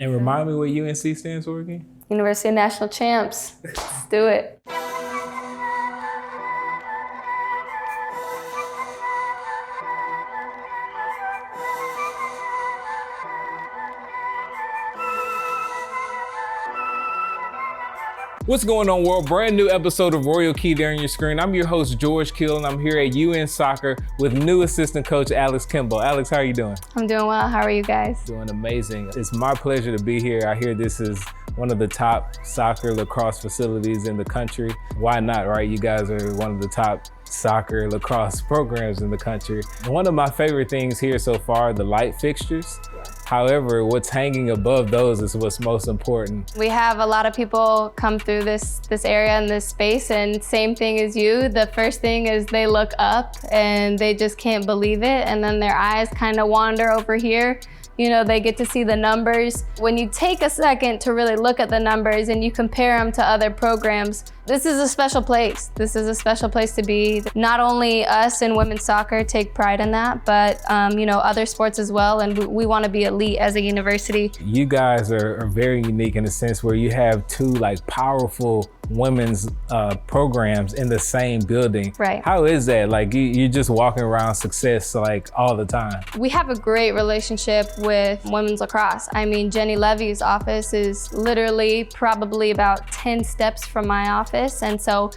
And remind me what UNC stands for again? University of National Champs. Let's do it. What's going on, world? Brand new episode of Royal Key there on your screen. I'm your host, George Kill, and I'm here at UNC Soccer with new assistant coach, Alex Kimball. Alex, how are you doing? I'm doing well. How are you guys? Doing amazing. It's my pleasure to be here. I hear this is one of the top soccer lacrosse facilities in the country. Why not, right? You guys are one of the top soccer lacrosse programs in the country. One of my favorite things here so far, the light fixtures. However, what's hanging above those is what's most important. We have a lot of people come through this area and this space, and same thing as you. The first thing is they look up and they just can't believe it, and then their eyes kind of wander over here. You know, they get to see the numbers. When you take a second to really look at the numbers and you compare them to other programs, this is a special place. This is a special place to be. Not only us in women's soccer take pride in that, but you know, other sports as well. And we want to be elite as a university. You guys are very unique in the sense where you have two like powerful women's programs in the same building. Right. How is that? Like you're just walking around success like all the time. We have a great relationship with women's lacrosse. I mean, Jenny Levy's office is literally probably about 10 steps from my office. And so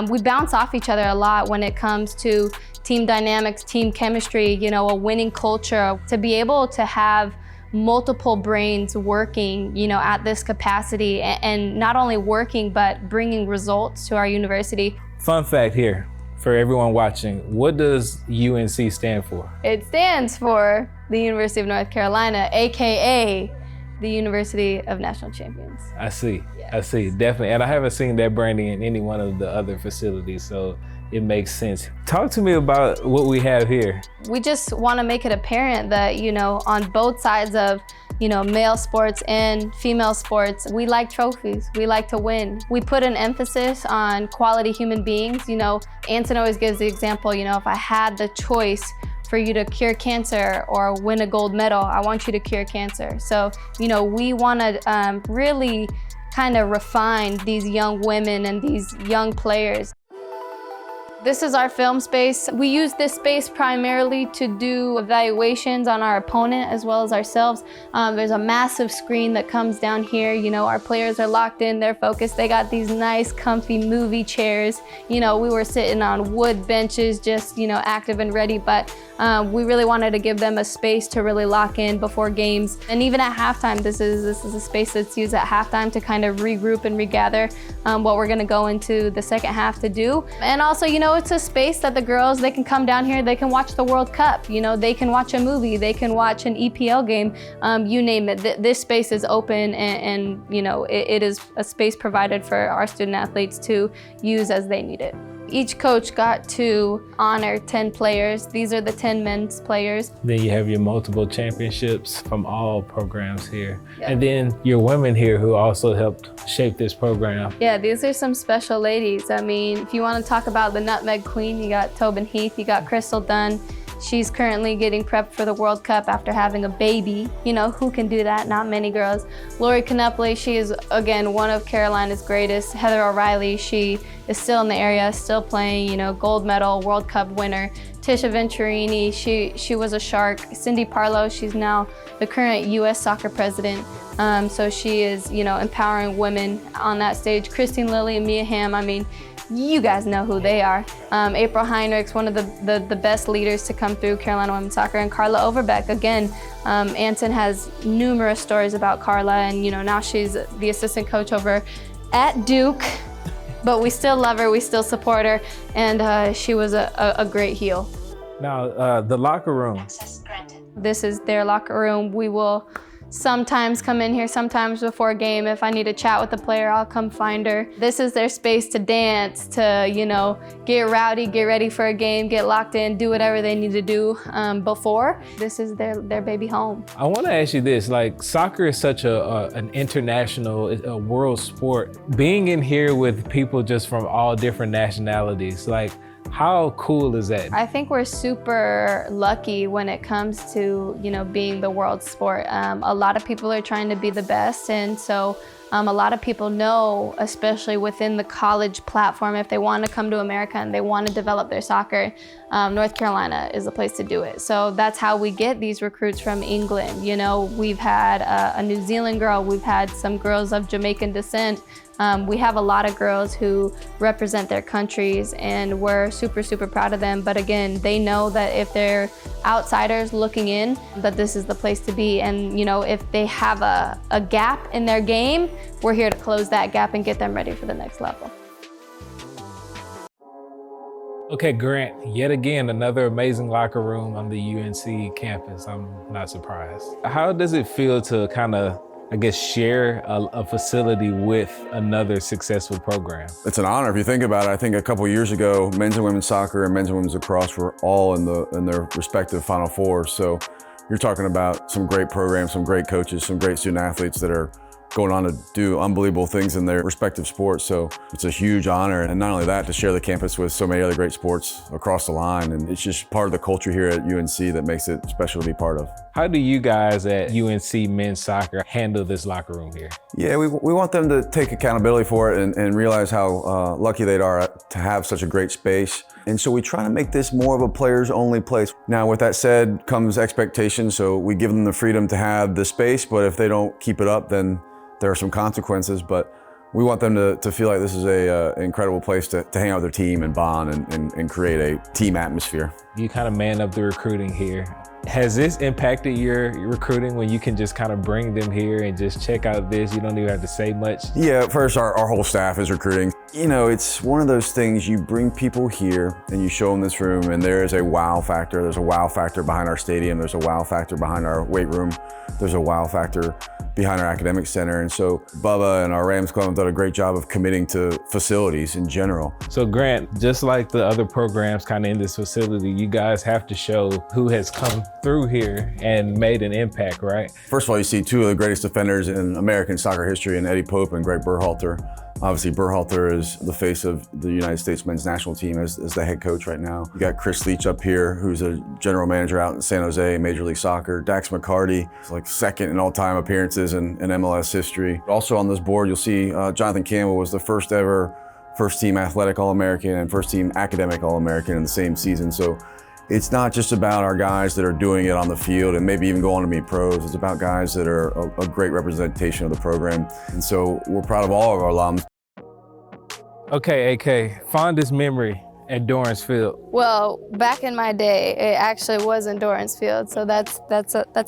we bounce off each other a lot when it comes to team dynamics, team chemistry, you know, a winning culture. To be able to have multiple brains working, you know, at this capacity and not only working, but bringing results to our university. Fun fact here for everyone watching, what does UNC stand for? It stands for the University of North Carolina, AKA the University of National Champions. I see, Yes. I see, definitely. And I haven't seen that branding in any one of the other facilities, so it makes sense. Talk to me about what we have here. We just want to make it apparent that, you know, on both sides of, you know, male sports and female sports, we like trophies. We like to win. We put an emphasis on quality human beings. You know, Anson always gives the example, you know, if I had the choice for you to cure cancer or win a gold medal, I want you to cure cancer. So, you know, we want to really kind of refine these young women and these young players. This is our film space. We use this space primarily to do evaluations on our opponent as well as ourselves. There's a massive screen that comes down here. You know, our players are locked in, they're focused. They got these nice, comfy movie chairs. You know, we were sitting on wood benches, just, you know, active and ready, but we really wanted to give them a space to really lock in before games. And even at halftime, this is a space that's used at halftime to kind of regroup and regather what we're gonna go into the second half to do. And also, you know, it's a space that the girls, they can come down here, they can watch the World Cup, you know, they can watch a movie, they can watch an EPL game, you name it. This space is open and you know, it is a space provided for our student athletes to use as they need it. Each coach got to honor 10 players. These are the 10 men's players. Then you have your multiple championships from all programs here. Yeah. And then your women here who also helped shape this program. Yeah, these are some special ladies. I mean, if you want to talk about the Nutmeg Queen, you got Tobin Heath, you got Crystal Dunn. She's currently getting prepped for the World Cup after having a baby. You know, who can do that? Not many girls. Lori Knupley, she is, again, one of Carolina's greatest. Heather O'Reilly, she is still in the area, still playing, you know, gold medal, World Cup winner. Tisha Venturini, she was a Shark. Cindy Parlow, she's now the current U.S. soccer president. So she is, you know, empowering women on that stage. Christine Lilly and Mia Hamm, I mean, you guys know who they are. April Heinrichs, one of the best leaders to come through Carolina women's soccer, and Carla Overbeck. Again, Anson has numerous stories about Carla, and you know, now she's the assistant coach over at Duke, but we still love her, we still support her, and she was a great heel. Now, the locker room. This is their locker room. We will sometimes come in here, sometimes before a game. If I need to chat with the player, I'll come find her. This is their space to dance, to, you know, get rowdy, get ready for a game, get locked in, do whatever they need to do before. This is their baby home. I want to ask you this, like soccer is such an international, a world sport. Being in here with people just from all different nationalities, like How cool is that? I think we're super lucky when it comes to, being the world sport. A lot of people are trying to be the best, and so a lot of people know, especially within the college platform, if they want to come to America and they want to develop their soccer, North Carolina is the place to do it. So that's how we get these recruits from England. We've had a New Zealand girl, we've had some girls of Jamaican descent. We have a lot of girls who represent their countries, and we're super, super proud of them. But again, they know that if they're outsiders looking in, that this is the place to be. And if they have a gap in their game, we're here to close that gap and get them ready for the next level. Okay, Grant, yet again, another amazing locker room on the UNC campus. I'm not surprised. How does it feel to kind of, share a facility with another successful program? It's an honor if you think about it. I think a couple years ago, men's and women's soccer and men's and women's lacrosse were all in their respective Final Fours. So you're talking about some great programs, some great coaches, some great student athletes that are going on to do unbelievable things in their respective sports. So it's a huge honor. And not only that, to share the campus with so many other great sports across the line. And it's just part of the culture here at UNC that makes it special to be part of. How do you guys at UNC men's soccer handle this locker room here? Yeah, we want them to take accountability for it and realize how lucky they are to have such a great space. And so we try to make this more of a players only place. Now with that said comes expectations. So we give them the freedom to have the space, but if they don't keep it up, then there are some consequences, but we want them to feel like this is an incredible place to hang out with their team and bond and create a team atmosphere. You kind of man up the recruiting here. Has this impacted your recruiting when you can just kind of bring them here and just check out this? You don't even have to say much? Yeah, first our whole staff is recruiting. It's one of those things, you bring people here and you show them this room and there is a wow factor. There's a wow factor behind our stadium. There's a wow factor behind our weight room. There's a wow factor behind our academic center. And so Bubba and our Rams Club have done a great job of committing to facilities in general. So Grant, just like the other programs kind of in this facility, you guys have to show who has come through here and made an impact, right? First of all, you see two of the greatest defenders in American soccer history in Eddie Pope and Greg Berhalter. Obviously, Berhalter is the face of the United States men's national team as the head coach right now. You got Chris Leach up here, who's a general manager out in San Jose, Major League Soccer. Dax McCarty is like second in all-time appearances in MLS history. Also on this board, you'll see Jonathan Campbell was the first ever first-team athletic All-American and first-team academic All-American in the same season. So it's not just about our guys that are doing it on the field and maybe even going to meet pros. It's about guys that are a great representation of the program. And so we're proud of all of our alums. Okay, AK, fondest memory at Dorrance Field. Well, back in my day, it actually wasn't Dorrance Field, so that's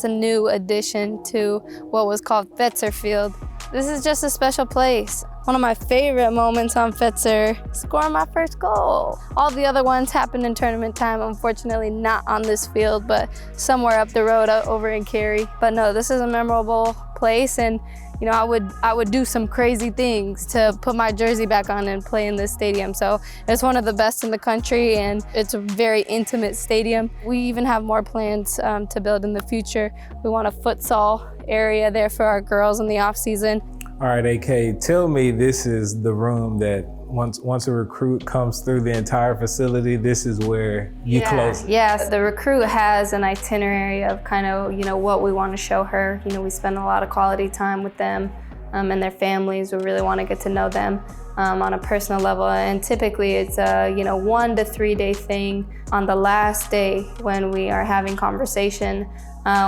a new addition to what was called Fetzer Field. This is just a special place. One of my favorite moments on Fetzer, scoring my first goal. All the other ones happened in tournament time, unfortunately not on this field, but somewhere up the road over in Cary. But no, this is a memorable place, and I would do some crazy things to put my jersey back on and play in this stadium. So it's one of the best in the country, and it's a very intimate stadium. We even have more plans to build in the future. We want a futsal area there for our girls in the off season. All right, AK, tell me this is the room that once a recruit comes through the entire facility, this is where you close. Yes, the recruit has an itinerary of kind of, what we want to show her. We spend a lot of quality time with them and their families. We really want to get to know them on a personal level. And typically it's a, 1 to 3 day thing. On the last day when we are having conversation,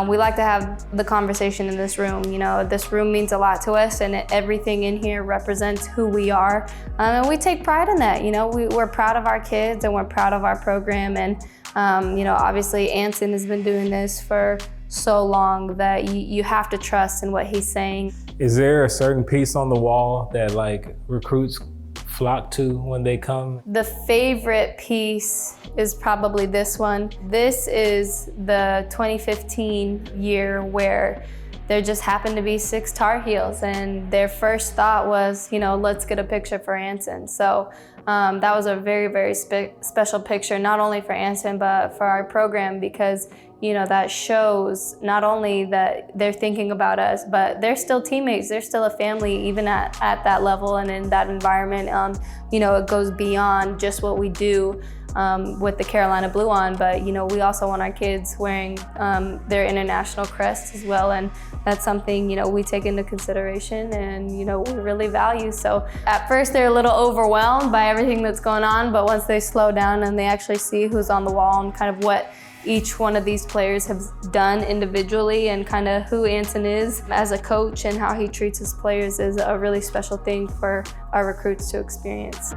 we like to have the conversation in this room. This room means a lot to us, and everything in here represents who we are. And we take pride in that. We're proud of our kids and we're proud of our program. And, obviously Anson has been doing this for so long that you have to trust in what he's saying. Is there a certain piece on the wall that recruits flock to when they come? The favorite piece is probably this one. This is the 2015 year where there just happened to be 6 Tar Heels, and their first thought was, let's get a picture for Anson. So that was a very, very special picture, not only for Anson, but for our program, because that shows not only that they're thinking about us, but they're still teammates. They're still a family, even at that level and in that environment. It goes beyond just what we do with the Carolina blue on, but we also want our kids wearing their international crest as well, and that's something we take into consideration and we really value. So at first they're a little overwhelmed by everything that's going on, but once they slow down and they actually see who's on the wall and kind of what each one of these players have done individually and kind of who Anson is as a coach and how he treats his players is a really special thing for our recruits to experience.